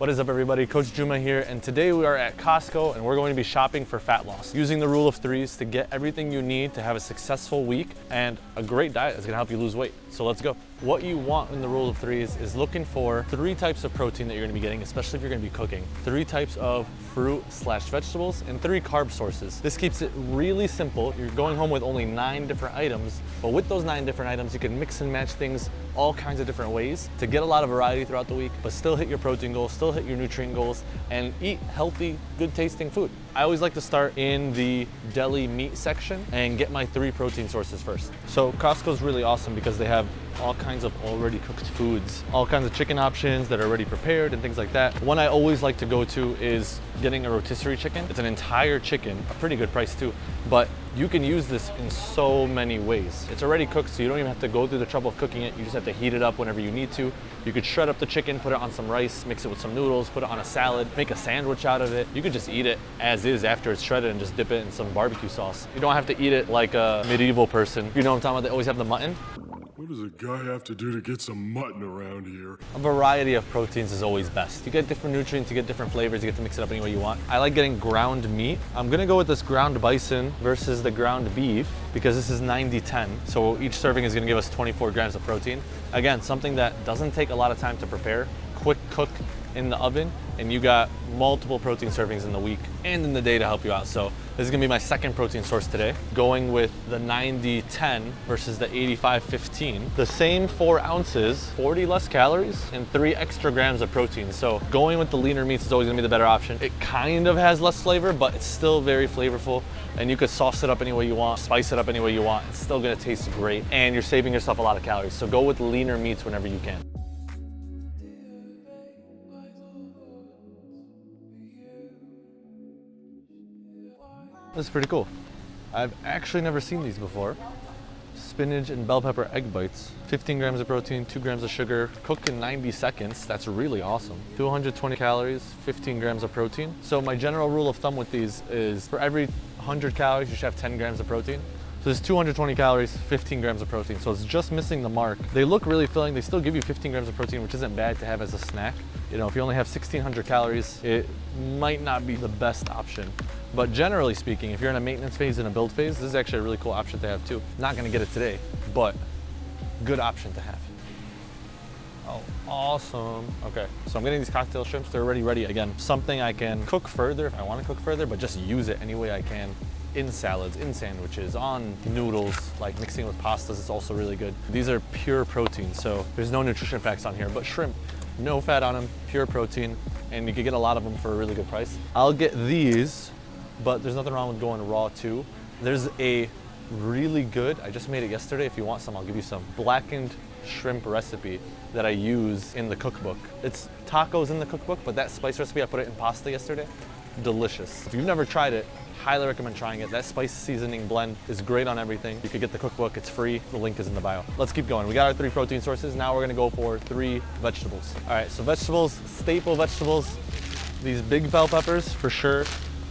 What is up, everybody? Coach Juma here, and today we are at Costco and we're going to be shopping for fat loss using the rule of threes to get everything you need to have a successful week and a great diet that's going to help you lose weight. So let's go. What you want in the rule of threes is looking for 3 types of protein that you're going to be getting, especially if you're going to be cooking, 3 types of fruit/vegetables, and 3 carb sources. This keeps it really simple. You're going home with only 9 different items, but with those 9 different items, you can mix and match things all kinds of different ways to get a lot of variety throughout the week, but still hit your protein goals, still hit your nutrient goals, and eat healthy, good tasting food. I always like to start in the deli meat section and get my 3 protein sources first. So Costco's really awesome because they have all kinds of already cooked foods, all kinds of chicken options that are already prepared and things like that. One I always like to go to is getting a rotisserie chicken. It's an entire chicken, a pretty good price too, but you can use this in so many ways. It's already cooked, so you don't even have to go through the trouble of cooking it. You just have to heat it up whenever you need to. You could shred up the chicken, put it on some rice, mix it with some noodles, put it on a salad, make a sandwich out of it. You could just eat it as is after it's shredded and just dip it in some barbecue sauce. You don't have to eat it like a medieval person. You know what I'm talking about? They always have the mutton. What does a guy have to do to get some mutton around here? A variety of proteins is always best. You get different nutrients, you get different flavors, you get to mix it up any way you want. I like getting ground meat. I'm gonna go with this ground bison versus the ground beef because this is 90-10. So each serving is gonna give us 24 grams of protein. Again, something that doesn't take a lot of time to prepare, quick cook in the oven, and you got multiple protein servings in the week and in the day to help you out. So this is gonna be my second protein source today, going with the 90-10 versus the 85-15. The same 4 ounces, 40 less calories, and 3 extra grams of protein. So going with the leaner meats is always gonna be the better option. It kind of has less flavor, but it's still very flavorful, and you could sauce it up any way you want, spice it up any way you want. It's still gonna taste great, and you're saving yourself a lot of calories. So go with leaner meats whenever you can. This is pretty cool. I've actually never seen these before. Spinach and bell pepper egg bites. 15 grams of protein, 2 grams of sugar, cooked in 90 seconds. That's really awesome. 220 calories, 15 grams of protein. So my general rule of thumb with these is for every 100 calories, you should have 10 grams of protein. So there's 220 calories, 15 grams of protein. So it's just missing the mark. They look really filling. They still give you 15 grams of protein, which isn't bad to have as a snack. You know, if you only have 1,600 calories, it might not be the best option. But generally speaking, if you're in a maintenance phase and a build phase, this is actually a really cool option to have too. Not gonna get it today, but good option to have. Oh, awesome. Okay, so I'm getting these cocktail shrimps. They're already ready. Again, something I can cook further if I wanna cook further, but just use it any way I can. In salads, in sandwiches, on noodles, like mixing with pastas, it's also really good. These are pure protein, so there's no nutrition facts on here, but shrimp, no fat on them, pure protein, and you can get a lot of them for a really good price. I'll get these, but there's nothing wrong with going raw too. There's a really good, I just made it yesterday. If you want some, I'll give you some, blackened shrimp recipe that I use in the cookbook. It's tacos in the cookbook, but that spice recipe, I put it in pasta yesterday. Delicious. If you've never tried it, highly recommend trying it. That spice seasoning blend is great on everything. You could get the cookbook, it's free. The link is in the bio. Let's keep going. We got our 3 protein sources. Now we're gonna go for 3 vegetables. All right, so vegetables, staple vegetables, these big bell peppers for sure,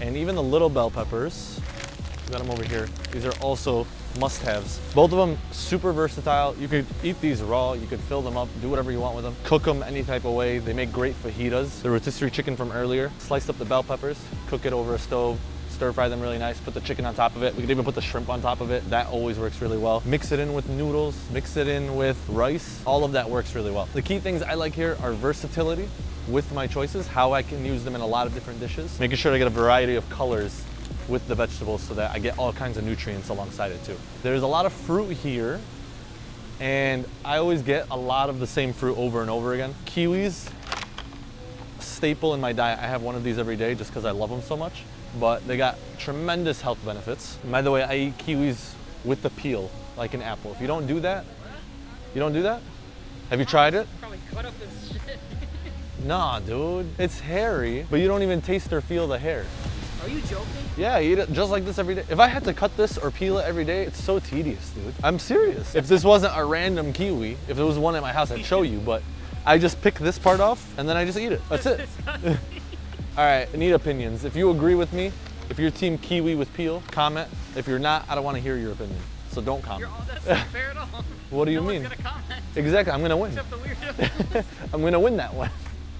and even the little bell peppers. We got them over here. These are also must-haves. Both of them super versatile. You could eat these raw, you could fill them up, do whatever you want with them. Cook them any type of way. They make great fajitas. The rotisserie chicken from earlier, slice up the bell peppers, cook it over a stove, stir fry them really nice, put the chicken on top of it. We could even put the shrimp on top of it. That always works really well. Mix it in with noodles, mix it in with rice. All of that works really well. The key things I like here are versatility with my choices, how I can use them in a lot of different dishes. Making sure I get a variety of colors with the vegetables so that I get all kinds of nutrients alongside it too. There's a lot of fruit here, and I always get a lot of the same fruit over and over again. Kiwis, staple in my diet. I have one of these every day just because I love them so much, but they got tremendous health benefits. And by the way, I eat kiwis with the peel, like an apple. If you don't do that, you don't do that? Have you tried it? Probably cut up this shit. Nah, dude. It's hairy, but you don't even taste or feel the hair. Are you joking? Yeah, I eat it just like this every day. If I had to cut this or peel it every day, it's so tedious, dude. I'm serious. If this wasn't a random kiwi, if there was one at my house, I'd show you, but I just pick this part off and then I just eat it. That's it. All right, I need opinions. If you agree with me, if you're team kiwi with peel, comment. If you're not, I don't want to hear your opinion. So don't comment. That's not fair at all. What do you no mean? One's gonna comment. Exactly, I'm gonna win. Except the weirdo. I'm gonna win that one.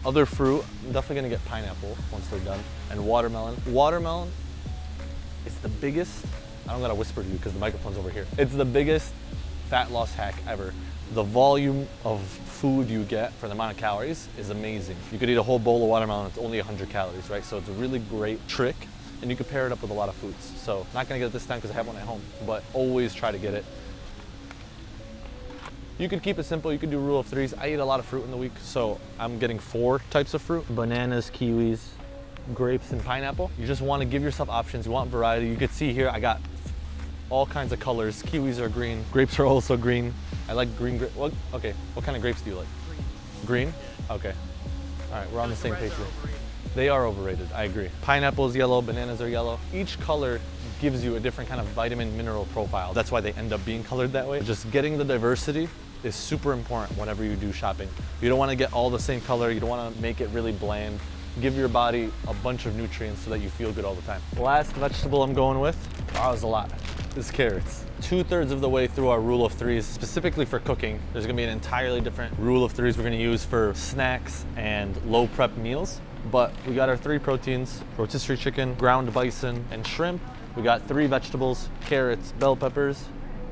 Other fruit, I'm definitely gonna get pineapple once they're done, and watermelon. Watermelon is the biggest, I don't gotta whisper to you because the microphone's over here. It's the biggest fat loss hack ever. The volume of food you get for the amount of calories is amazing. You could eat a whole bowl of watermelon, it's only 100 calories, right? So it's a really great trick, and you can pair it up with a lot of foods. So not gonna get it this time because I have one at home, but always try to get it. You could keep it simple, you could do rule of threes. I eat a lot of fruit in the week, so I'm getting 4 types of fruit. Bananas, kiwis, grapes, and pineapple. You just wanna give yourself options, you want variety. You could see here, I got all kinds of colors. Kiwis are green, grapes are also green. I like green grapes. Okay, what kind of grapes do you like? Green. Green? Okay. All right, we're on the same page here. They are overrated, I agree. Pineapple is yellow, bananas are yellow. Each color gives you a different kind of vitamin mineral profile. That's why they end up being colored that way. Just getting the diversity is super important whenever you do shopping. You don't want to get all the same color. You don't want to make it really bland. Give your body a bunch of nutrients so that you feel good all the time. Last vegetable I'm going with, wow, there's a lot, is carrots. 2/3 of the way through our rule of threes, specifically for cooking. There's gonna be an entirely different rule of threes we're gonna use for snacks and low prep meals. But we got our 3 proteins, rotisserie chicken, ground bison, and shrimp. We got 3 vegetables, carrots, bell peppers,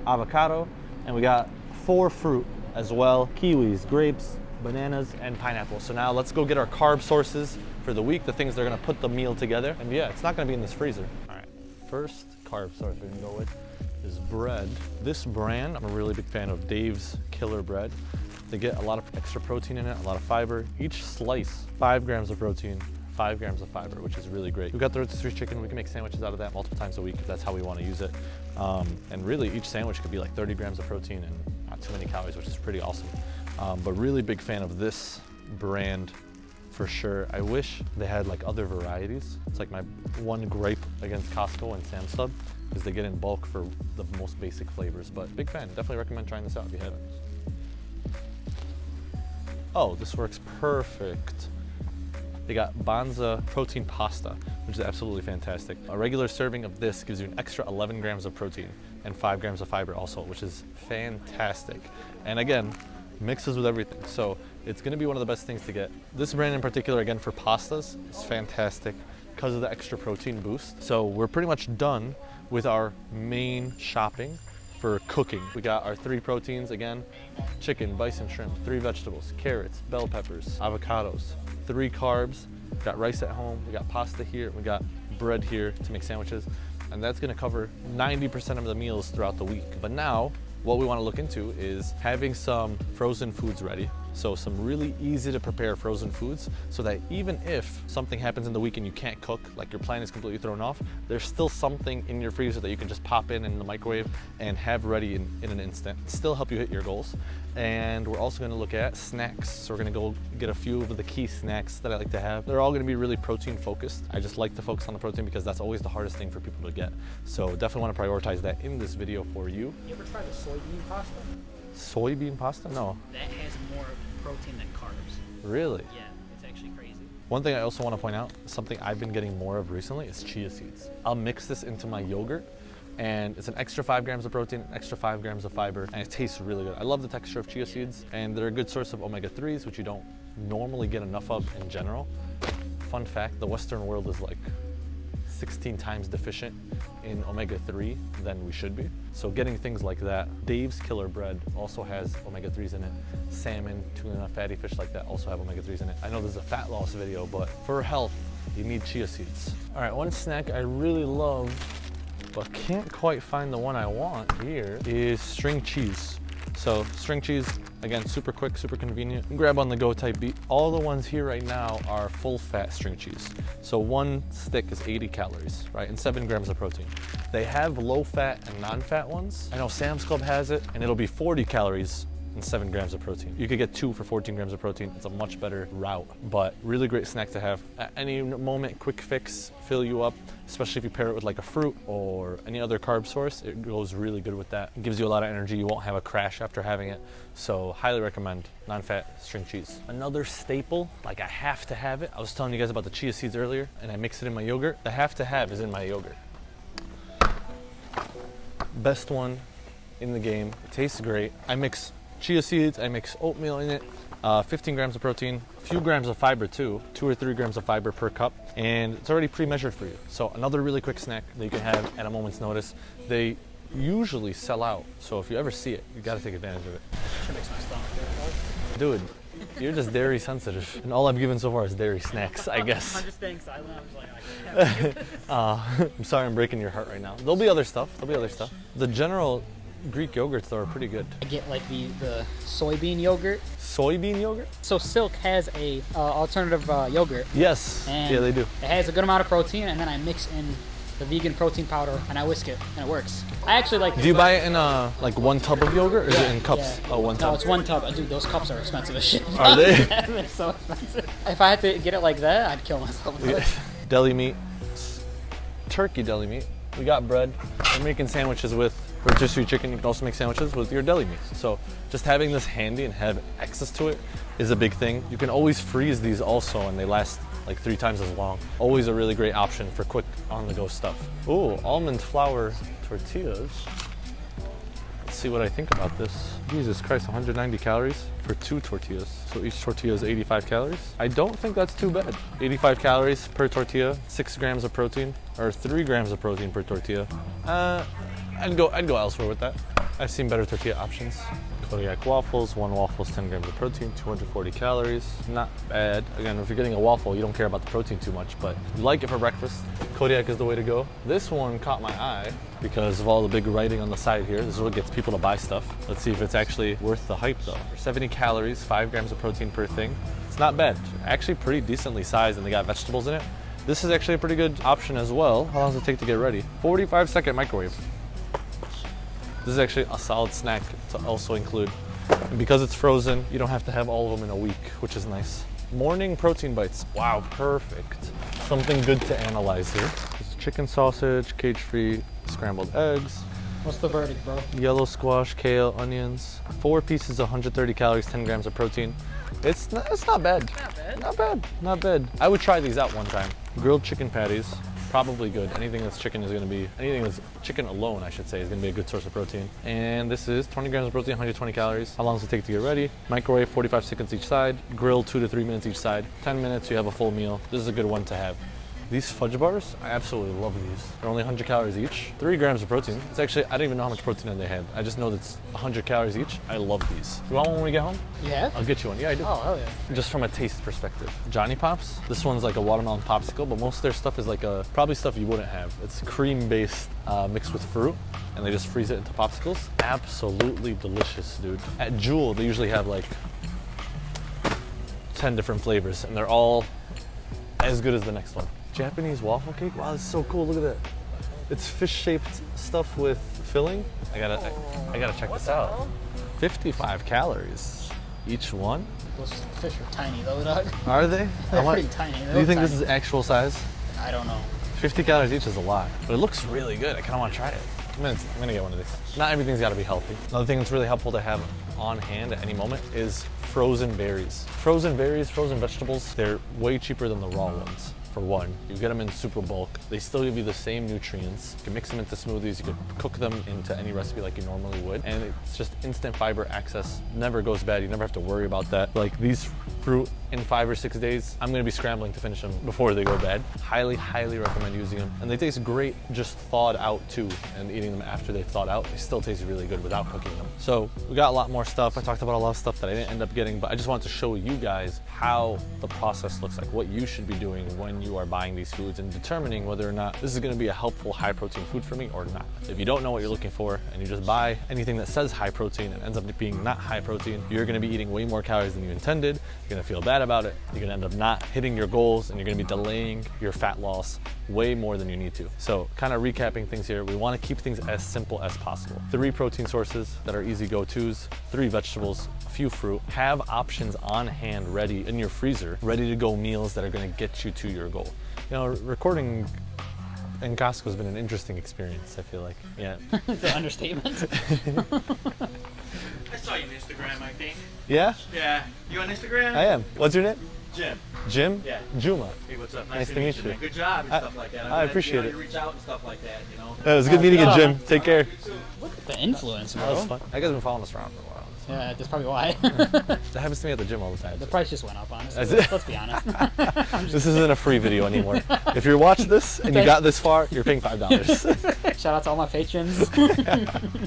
avocado, and we got 4 fruit as well, kiwis, grapes, bananas, and pineapple. So now let's go get our carb sources for the week, the things that are gonna put the meal together. And yeah, it's not gonna be in this freezer. All right, first carb source we're gonna go with is bread. This brand, I'm a really big fan of, Dave's Killer Bread. They get a lot of extra protein in it, a lot of fiber. Each slice, 5 grams of protein, 5 grams of fiber, which is really great. We've got the rotisserie chicken. We can make sandwiches out of that multiple times a week if that's how we want to use it. And really, each sandwich could be like 30 grams of protein and not too many calories, which is pretty awesome. But really big fan of this brand for sure. I wish they had like other varieties. It's like my one gripe against Costco and Sam's Club is they get in bulk for the most basic flavors. But big fan. Definitely recommend trying this out if you haven't. Oh, this works perfect. They got Banza protein pasta, which is absolutely fantastic. A regular serving of this gives you an extra 11 grams of protein and 5 grams of fiber also, which is fantastic. And again, mixes with everything. So it's gonna be one of the best things to get. This brand in particular, again, for pastas, is fantastic because of the extra protein boost. So we're pretty much done with our main shopping for cooking. We got our 3 proteins again, chicken, bison, shrimp, 3 vegetables, carrots, bell peppers, avocados, 3 carbs. We got rice at home, we got pasta here, we got bread here to make sandwiches, and that's gonna cover 90% of the meals throughout the week. But now, what we wanna look into is having some frozen foods ready. So some really easy to prepare frozen foods so that even if something happens in the week and you can't cook, like your plan is completely thrown off, there's still something in your freezer that you can just pop in the microwave and have ready in an instant. Still help you hit your goals. And we're also gonna look at snacks. So we're gonna go get a few of the key snacks that I like to have. They're all gonna be really protein focused. I just like to focus on the protein because that's always the hardest thing for people to get. So definitely wanna prioritize that in this video for you. You ever tried the soybean pasta? Soybean pasta? No. That has more protein than carbs. Really? Yeah, it's actually crazy. One thing I also want to point out, something I've been getting more of recently is chia seeds. I'll mix this into my yogurt and it's an extra 5 grams of protein, extra 5 grams of fiber, and it tastes really good. I love the texture of chia seeds, and they're a good source of omega-3s, which you don't normally get enough of in general. Fun fact, the Western world is like 16 times deficient in omega-3 than we should be. So getting things like that. Dave's Killer Bread also has omega-3s in it. Salmon, tuna, fatty fish like that also have omega-3s in it. I know this is a fat loss video, but for health, you need chia seeds. All right, one snack I really love, but can't quite find the one I want here, is string cheese. So string cheese, again, super quick, super convenient. Grab on the go type beat. All the ones here right now are full fat string cheese. So one stick is 80 calories, right? And 7 grams of protein. They have low fat and non-fat ones. I know Sam's Club has it, and it'll be 40 calories and 7 grams of protein. You could get 2 for 14 grams of protein. It's a much better route, but really great snack to have. At any moment, quick fix, fill you up, especially if you pair it with like a fruit or any other carb source. It goes really good with that. It gives you a lot of energy. You won't have a crash after having it. So highly recommend non-fat string cheese. Another staple, like I have to have it. I was telling you guys about the chia seeds earlier, and I mix it in my yogurt. The have to have is in my yogurt. Best one in the game. It tastes great. I mix chia seeds, I mix oatmeal in it, 15 grams of protein, a few grams of fiber too, 2 or 3 grams of fiber per cup, and it's already pre-measured for you. So another really quick snack that you can have at a moment's notice. They usually sell out, so if you ever see it, you gotta take advantage of it. Sure makes my stomach hurt. Dude, you're just dairy sensitive, and all I've given so far is dairy snacks, I guess. I'm just staying silent. I'm just like, I can't. I'm sorry I'm breaking your heart right now. There'll be other stuff. The general Greek yogurts though are pretty good. I get like the soybean yogurt. Soybean yogurt? So Silk has a alternative yogurt. Yes. And yeah, they do. It has a good amount of protein, and then I mix in the vegan protein powder and I whisk it, and it works. I actually like it. Do you buy it in like one tub of yogurt, or is it in cups? Yeah. Oh, one tub. No, it's one tub. Dude, those cups are expensive as shit. Are they? They're so expensive. If I had to get it like that, I'd kill myself. Yeah. Deli meat, turkey deli meat. We got bread. We're making sandwiches with rotisserie chicken. You can also make sandwiches with your deli meat. So just having this handy and have access to it is a big thing. You can always freeze these also, and they last like 3 times as long. Always a really great option for quick on-the-go stuff. Ooh, almond flour tortillas. Let's see what I think about this. Jesus Christ, 190 calories for 2 tortillas. So each tortilla is 85 calories. I don't think that's too bad. 85 calories per tortilla, 6 grams of protein, or 3 grams of protein per tortilla. I'd go elsewhere with that. I've seen better tortilla options. Kodiak waffles, 1 waffle is 10 grams of protein, 240 calories. Not bad. Again, if you're getting a waffle, you don't care about the protein too much, but you like it for breakfast, Kodiak is the way to go. This one caught my eye because of all the big writing on the side here. This is what gets people to buy stuff. Let's see if it's actually worth the hype though. 70 calories, 5 grams of protein per thing. It's not bad. Actually pretty decently sized, and they got vegetables in it. This is actually a pretty good option as well. How long does it take to get ready? 45-second microwave. This is actually a solid snack to also include. And because it's frozen, you don't have to have all of them in a week, which is nice. Morning protein bites. Wow, perfect. Something good to analyze here. It's chicken sausage, cage-free, scrambled eggs. What's the verdict, bro? Yellow squash, kale, onions. 4 pieces, 130 calories, 10 grams of protein. It's not bad. Not bad. I would try these out one time. Grilled chicken patties. Probably good. Anything that's chicken chicken alone, I should say, is gonna be a good source of protein. And this is 20 grams of protein, 120 calories. How long does it take to get ready? Microwave, 45 seconds each side. Grill 2 to 3 minutes each side. 10 minutes, you have a full meal. This is a good one to have. These fudge bars, I absolutely love these. They're only 100 calories each. 3 grams of protein. It's actually, I don't even know how much protein they have. I just know that it's 100 calories each. I love these. You want one when we get home? Yeah. I'll get you one. Yeah, I do. Oh, hell yeah. Just from a taste perspective. Johnny Pops, this one's like a watermelon popsicle, but most of their stuff is like probably stuff you wouldn't have. It's cream-based mixed with fruit, and they just freeze it into popsicles. Absolutely delicious, dude. At Jewel, they usually have like 10 different flavors, and they're all as good as the next one. Japanese waffle cake? Wow, this is so cool. Look at that. It's fish-shaped stuff with filling. I gotta check this out. 55 calories each one. Those fish are tiny though, dog. Are they? They're pretty tiny. Do you think this is actual size? I don't know. 50 calories each is a lot, but it looks really good. I kind of want to try it. I'm gonna get one of these. Not everything's got to be healthy. Another thing that's really helpful to have on hand at any moment is frozen berries. Frozen berries, frozen vegetables, they're way cheaper than the raw ones. For one, you get them in super bulk. They still give you the same nutrients. You can mix them into smoothies. You could cook them into any recipe like you normally would. And it's just instant fiber access. Never goes bad. You never have to worry about that. Like these fruit in 5 or 6 days, I'm gonna be scrambling to finish them before they go bad. Highly, highly recommend using them. And they taste great just thawed out too. And eating them after they've thawed out, they still taste really good without cooking them. So we got a lot more stuff. I talked about a lot of stuff that I didn't end up getting, but I just wanted to show you guys how the process looks like, what you should be doing when you are buying these foods and determining whether or not this is going to be a helpful high protein food for me or not. If you don't know what you're looking for and you just buy anything that says high protein and ends up being not high protein, you're going to be eating way more calories than you intended. You're going to feel bad about it. You're going to end up not hitting your goals, and you're going to be delaying your fat loss way more than you need to. So kind of recapping things here, we want to keep things as simple as possible. 3 protein sources that are easy go-tos, 3 vegetables, a few fruit. Have options on hand ready in your freezer, ready to go meals that are going to get you to your goal. You know, recording in Costco has been an interesting experience, I feel like. Yeah. The understatement. I saw you on Instagram, I think. Yeah? Yeah. You on Instagram? I am. What's your name? Jim. Jim? Yeah. Juma. Hey, what's up? Nice to meet you. Man. Good job and stuff like that. I appreciate it. You reach out and stuff like that, you know. It was good meeting you, Jim. Take care. Look at the influence, That was bro. fun. I guys have been following us around for a while. Yeah, that's probably why. That happens to me at the gym all the time. The price just went up, honestly. That's it. Let's be honest. This isn't a free video anymore. If you're watching this and you got this far, you're paying $5. Shout out to all my patrons.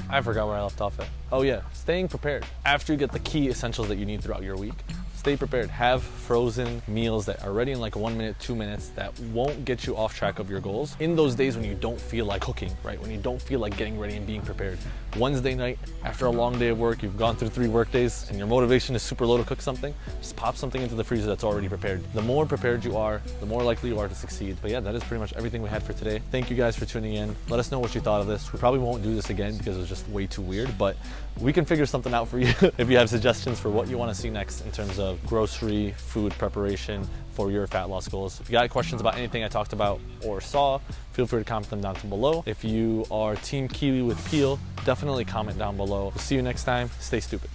I forgot where I left off at. Oh yeah, staying prepared. After you get the key essentials that you need throughout your week, stay prepared. Have frozen meals that are ready in like 1 minute, 2 minutes that won't get you off track of your goals. In those days when you don't feel like cooking, right? When you don't feel like getting ready and being prepared. Wednesday night, after a long day of work, you've gone through 3 work days and your motivation is super low to cook something, just pop something into the freezer that's already prepared. The more prepared you are, the more likely you are to succeed. But yeah, that is pretty much everything we had for today. Thank you guys for tuning in. Let us know what you thought of this. We probably won't do this again because it was just way too weird, but we can figure something out for you if you have suggestions for what you want to see next in terms of grocery, food preparation for your fat loss goals. If you got questions about anything I talked about or saw, feel free to comment them down below. If you are Team Kiwi with Peel, definitely comment down below. We'll see you next time. Stay stupid.